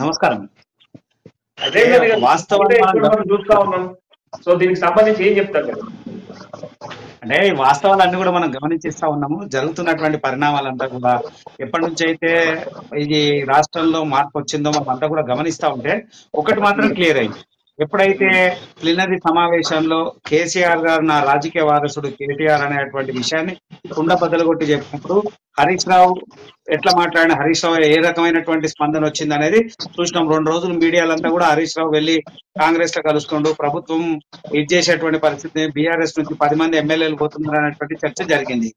నమస్కారం. అదే అయితే కదా ఒక ఇక వాస్తవాన్ని ఇదే మనం ఇప్పుడు మనం చూస్తా ఉన్నాం. సో దీనికి సంబంధించి ఏం చెప్తారు మీరు? అంటే ఈ వాస్తవాలన్నీ కూడా మనం గమనించిస్తా ఉన్నాము. జరుగుతున్నటువంటి పరిణామాలంతా కూడా ఎప్పటి నుంచి అయితే ఇది రాష్ట్రంలో మార్పు వచ్చిందో మనం అంతా కూడా గమనిస్తా ఉంటే ఒకటి మాత్రం క్లియర్ అయింది. ఎప్పుడైతే ప్లీనరీ సమావేశంలో కేసీఆర్ గారు నా రాజకీయ వారసుడు కేటీఆర్ అనేటువంటి విషయాన్ని కుండ బద్దలు కొట్టి చెప్పినప్పుడు హరీష్ రావు ఎట్లా మాట్లాడిన, హరీష్ రావు ఏ రకమైనటువంటి స్పందన వచ్చింది అనేది చూసినాం. 2 రోజులు మీడియాలంతా కూడా హరీష్ రావు వెళ్ళి కాంగ్రెస్ లో కలుస్తుండు, ప్రభుత్వం ఇది చేసేటువంటి పరిస్థితి, బీఆర్ఎస్ నుంచి 10 మంది ఎమ్మెల్యేలు పోతున్నారు అనేటువంటి చర్చ జరిగింది.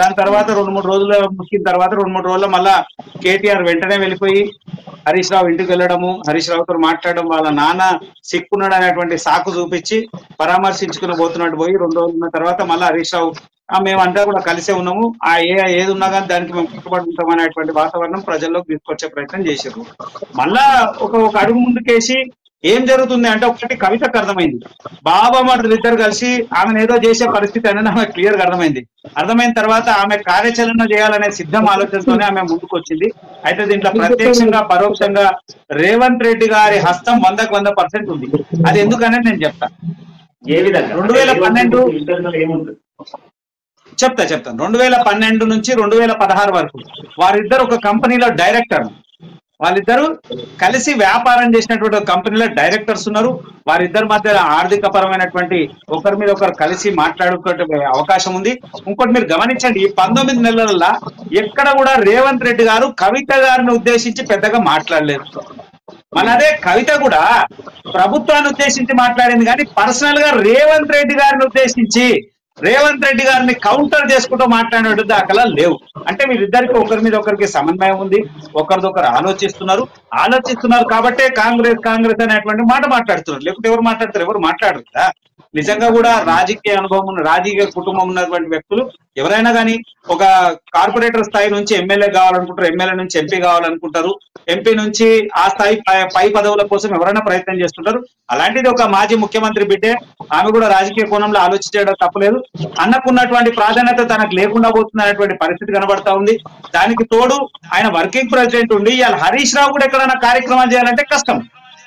దాని తర్వాత 2-3 రోజులు ముగిసిన తర్వాత 2-3 రోజుల్లో మళ్ళా కేటీఆర్ వెంటనే వెళ్ళిపోయి హరీష్ రావు ఇంటికి వెళ్ళడము, హరీష్ రావుతో మాట్లాడడం, వాళ్ళ నాన్న సిక్కున్నాడు అనేటువంటి సాకు చూపించి పరామర్శించుకుని పోతున్నట్టు పోయి 2 రోజులు ఉన్న తర్వాత మళ్ళీ హరీష్ రావు మేమంతా కూడా కలిసే ఉన్నాము, ఏది ఉన్నా కానీ దానికి మేము కట్టుబడి ఉంటాం అనేటువంటి వాతావరణం ప్రజల్లోకి తీసుకొచ్చే ప్రయత్నం చేశారు. మళ్ళా ఒక అడుగు ముందుకేసి ఏం జరుగుతుంది అంటే ఒకటి కవితకు అర్థమైంది, బాబా మరుదులు ఇద్దరు కలిసి ఆమెను ఏదో చేసే పరిస్థితి అనేది ఆమె క్లియర్ గా అర్థమైంది. అర్థమైన తర్వాత ఆమె కార్యాచరణ చేయాలనే సిద్ధం ఆలోచనతోనే ఆమె ముందుకు వచ్చింది. అయితే దీంట్లో ప్రత్యక్షంగా పరోక్షంగా రేవంత్ రెడ్డి గారి హస్తం 100% ఉంది. అది ఎందుకనేది నేను చెప్తాను. ఏ విధంగా 2012 ఇంటర్నల్ ఏముంటుంది? చెప్తాను. 2012 నుంచి 2016 వరకు వారిద్దరు ఒక కంపెనీలో డైరెక్టర్, వాళ్ళిద్దరూ కలిసి వ్యాపారం చేసినటువంటి ఒక కంపెనీలో డైరెక్టర్స్ ఉన్నారు. వారిద్దరి మధ్య ఆర్థిక పరమైనటువంటి ఒకరి మీద ఒకరు కలిసి మాట్లాడుకునే అవకాశం ఉంది. ఇంకోటి మీరు గమనించండి, ఈ 19 నెలల ఎక్కడ కూడా రేవంత్ రెడ్డి గారు కవిత గారిని ఉద్దేశించి పెద్దగా మాట్లాడలేదు. మన అదే కవిత కూడా ప్రభుత్వాన్ని ఉద్దేశించి మాట్లాడింది, కానీ పర్సనల్ గా రేవంత్ రెడ్డి గారిని ఉద్దేశించి రేవంత్ రెడ్డి గారిని కౌంటర్ చేసుకుంటూ మాట్లాడే దాఖలా లేవు. అంటే వీరిద్దరికి ఒకరి మీద ఒకరికి సమన్వయం ఉంది, ఒకరిదొకరు ఆలోచిస్తున్నారు కాబట్టే కాంగ్రెస్ అనేటువంటి మాట మాట్లాడుతున్నారు. లేకపోతే ఎవరు మాట్లాడతారు? ఎవరు మాట్లాడరు కదా. నిజంగా కూడా రాజకీయ అనుభవం ఉన్న, రాజకీయ కుటుంబం ఉన్నటువంటి వ్యక్తులు ఎవరైనా కానీ ఒక కార్పొరేటర్ స్థాయి నుంచి ఎమ్మెల్యే కావాలనుకుంటారు, ఎమ్మెల్యే నుంచి ఎంపీ కావాలనుకుంటారు, ఎంపీ నుంచి ఆ స్థాయి పై పదవుల కోసం ఎవరైనా ప్రయత్నం చేస్తుంటారు. అలాంటిది ఒక మాజీ ముఖ్యమంత్రి బిడ్డే, ఆమె కూడా రాజకీయ కోణంలో ఆలోచించడం తప్పలేదు. అన్నకున్నటువంటి ప్రాధాన్యత తనకు లేకుండా పోతుంది అనేటువంటి పరిస్థితి కనబడతా ఉంది. దానికి తోడు ఆయన వర్కింగ్ ప్రెసిడెంట్ ఉండి ఇవాళ హరీష్ రావు కూడా ఎక్కడైనా కార్యక్రమాలు చేయాలంటే కష్టం.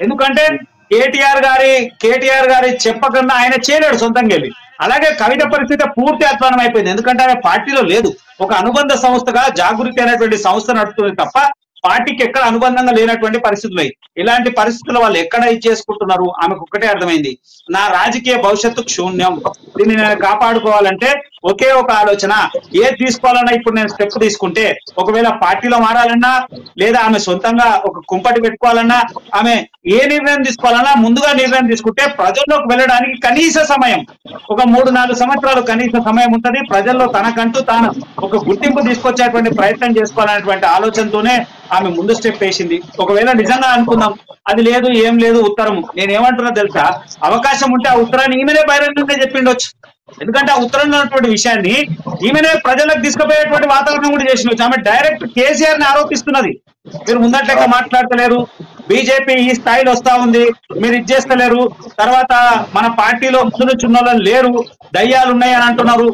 ఎందుకంటే కేటీఆర్ గారి చెప్పకుండా ఆయన చేయలేడు సొంతంగా వెళ్ళి. అలాగే కవిత పరిస్థితి పూర్తి అధ్వానం అయిపోయింది. ఎందుకంటే ఆమె పార్టీలో లేదు, ఒక అనుబంధ సంస్థగా జాగృతి అనేటువంటి సంస్థ నడుస్తుంది తప్ప పార్టీకి ఎక్కడ అనుబంధంగా లేనటువంటి పరిస్థితులు. ఇలాంటి పరిస్థితుల్లో వాళ్ళు ఎక్కడ ఇచ్చేసుకుంటున్నారు? ఆమెకు ఒక్కటే అర్థమైంది, నా రాజకీయ భవిష్యత్తు శూన్యం, దీన్ని నేను కాపాడుకోవాలంటే ఒకే ఒక ఆలోచన, ఏది తీసుకోవాలన్నా ఇప్పుడు నేను స్టెప్ తీసుకుంటే, ఒకవేళ పార్టీలో మారాలన్నా లేదా ఆమె సొంతంగా ఒక కుంపటి పెట్టుకోవాలన్నా, ఆమె ఏ నిర్ణయం తీసుకోవాలన్నా ముందుగా నిర్ణయం తీసుకుంటే ప్రజల్లోకి వెళ్ళడానికి కనీస సమయం ఒక 3-4 సంవత్సరాలు కనీస సమయం ఉంటుంది. ప్రజల్లో తనకంటూ తాను ఒక గుర్తింపు తీసుకొచ్చేటువంటి ప్రయత్నం చేసుకోవాలనేటువంటి ఆలోచనతోనే ఆమె ముందు స్టెప్ వేసింది. ఒకవేళ నిజంగా అనుకుందాం అది లేదు, ఏం లేదు, ఉత్తరం, నేనేమంటున్నా తెలుసా, అవకాశం ఉంటే ఆ ఉత్తరాన్ని ఈమెనే బహిరంగంగా చెప్పిండొచ్చు. ఎందుకంటే ఆ ఉత్తరంలో ఉన్నటువంటి విషయాన్ని ఈమెనే ప్రజలకు తీసుకుపోయేటువంటి వాతావరణం కూడా చేసిండొచ్చు. ఆమె డైరెక్ట్ కేసీఆర్ ని ఆరోపిస్తున్నది, మీరు ముందట్లెక్క మాట్లాడతలేరు, బీజేపీ ఈ స్థాయిలో వస్తా ఉంది, మీరు ఇది చేస్తలేరు, తర్వాత మన పార్టీలో చిన్నోళ్ళు లేరు, దయ్యాలు ఉన్నాయి అని అంటున్నారు.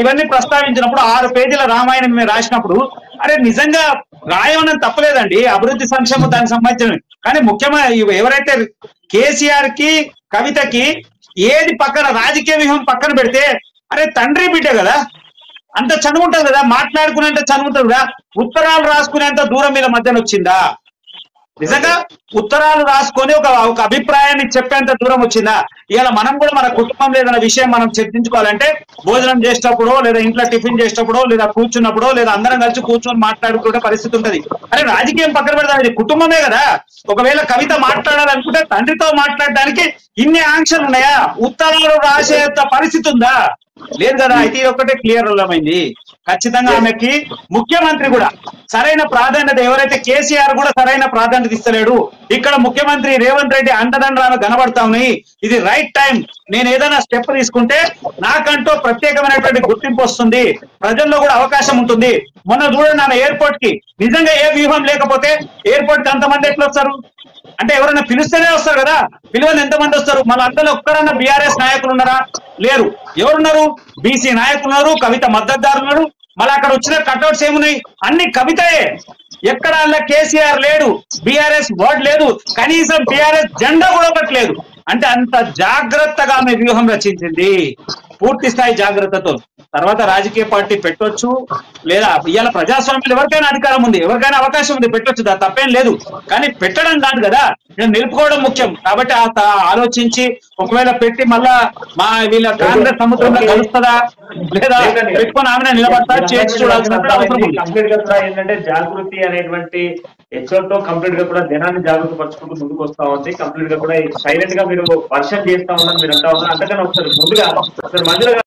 ఇవన్నీ ప్రస్తావించినప్పుడు 6 పేజీల రామాయణం మేము రాసినప్పుడు, అరే నిజంగా రాయమని తప్పలేదండి, అభివృద్ధి సంక్షేమం దానికి సంబంధించిన. కానీ ముఖ్యమైన ఎవరైతే కేసీఆర్ కి కవితకి ఏది పక్కన రాజకీయ వ్యూహం పక్కన పెడితే, అరే తండ్రి బిడ్డ కదా, అంత చనువు ఉంటుంది కదా, మాట్లాడుకునేంత చనువు ఉంటుంది కదా, ఉత్తరాలు రాసుకునేంత దూరం వీళ్ళ మధ్యన వచ్చిందా? నిజంగా ఉత్తరాలు రాసుకొని ఒక అభిప్రాయాన్ని చెప్పేంత దూరం వచ్చిందా? ఇవాళ మనం కూడా మన కుటుంబం లేదన్న విషయం మనం చర్చించుకోవాలంటే భోజనం చేసేటప్పుడో లేదా ఇంట్లో టిఫిన్ చేసేటప్పుడో లేదా కూర్చున్నప్పుడో లేదా అందరం కలిసి కూర్చొని మాట్లాడుకునే పరిస్థితి ఉంటది. అరే రాజకీయం పక్కన పెడతాం, ఇది కుటుంబమే కదా. ఒకవేళ కవిత మాట్లాడాలనుకుంటే తండ్రితో మాట్లాడడానికి ఇన్ని ఆంక్షలు ఉన్నాయా? ఉత్తరాలు రాసేంత పరిస్థితి ఉందా? లేదు కదా. అయితే ఒక్కటే క్లియర్ అర్థమైంది, ఖచ్చితంగా ఆమెకి ముఖ్యమంత్రి కూడా సరైన ప్రాధాన్యత, ఎవరైతే కేసీఆర్ కూడా సరైన ప్రాధాన్యత ఇస్తలేడు, ఇక్కడ ముఖ్యమంత్రి రేవంత్ రెడ్డి అండదండలు కనబడతా ఉన్నాయి. ఇది రైట్ టైం, నేను ఏదైనా స్టెప్ తీసుకుంటే నాకంటూ ప్రత్యేకమైనటువంటి గుర్తింపు వస్తుంది, ప్రజల్లో కూడా అవకాశం ఉంటుంది. మొన్న చూడండి, ఆమె ఎయిర్పోర్ట్ కి నిజంగా ఏ వ్యూహం లేకపోతే ఎయిర్పోర్ట్ కి అంతమంది ఎట్లా వస్తారు? అంటే ఎవరైనా పిలుస్తేనే వస్తారు కదా, పిలువని ఎంతమంది వస్తారు? మన అందరూ ఒక్కరన్నా బీఆర్ఎస్ నాయకులు ఉన్నారా? లేరు. ఎవరున్నారు? బీసీ నాయకులు ఉన్నారు, కవిత మద్దతుదారులు ఉన్నారు. మళ్ళీ అక్కడ వచ్చిన కట్అవుట్స్ ఏమున్నాయి? అన్ని కవితయే. ఎక్కడ అలా కేసీఆర్ లేడు, బీఆర్ఎస్ వర్డ్ లేదు, కనీసం బీఆర్ఎస్ జెండా కూడా ఒకటి లేదు. అంటే అంత జాగ్రత్తగా ఆమె వ్యూహం రచించింది, పూర్తి స్థాయి జాగ్రత్తతో. తర్వాత రాజకీయ పార్టీ పెట్టొచ్చు, లేదా ఇవాళ ప్రజాస్వామ్యంలో ఎవరికైనా అధికారం ఉంది, ఎవరికైనా అవకాశం ఉంది, పెట్టొచ్చు, తప్పేం లేదు. కానీ పెట్టడం కాదు కదా, నేను నిలుపుకోవడం ముఖ్యం. కాబట్టి ఆలోచించి ఒకవేళ పెట్టి మళ్ళా వీళ్ళ కాంగ్రెస్ సముద్రంలో కలుస్తుందా లేదా పెట్టుకొని ఆమె నిలబడతా చేసి చూడాల్సిన అవసరం ఉంది. కంప్లీట్ గా కూడా ఏంటంటే జాగృతి అనేటువంటి ఎక్సోట్ కంప్లీట్ గా కూడా జనాన్ని జాగృతి పరుచుకుంటూ ముందుకు వస్తా ఉంది. కంప్లీట్ గా కూడా సైలెంట్ గా మీరు వర్షం చేస్తా ఉన్నారు, మీరు అంటా ఉన్నారు. అంతకన్నా ఒకసారి ముందుగా మధ్యలో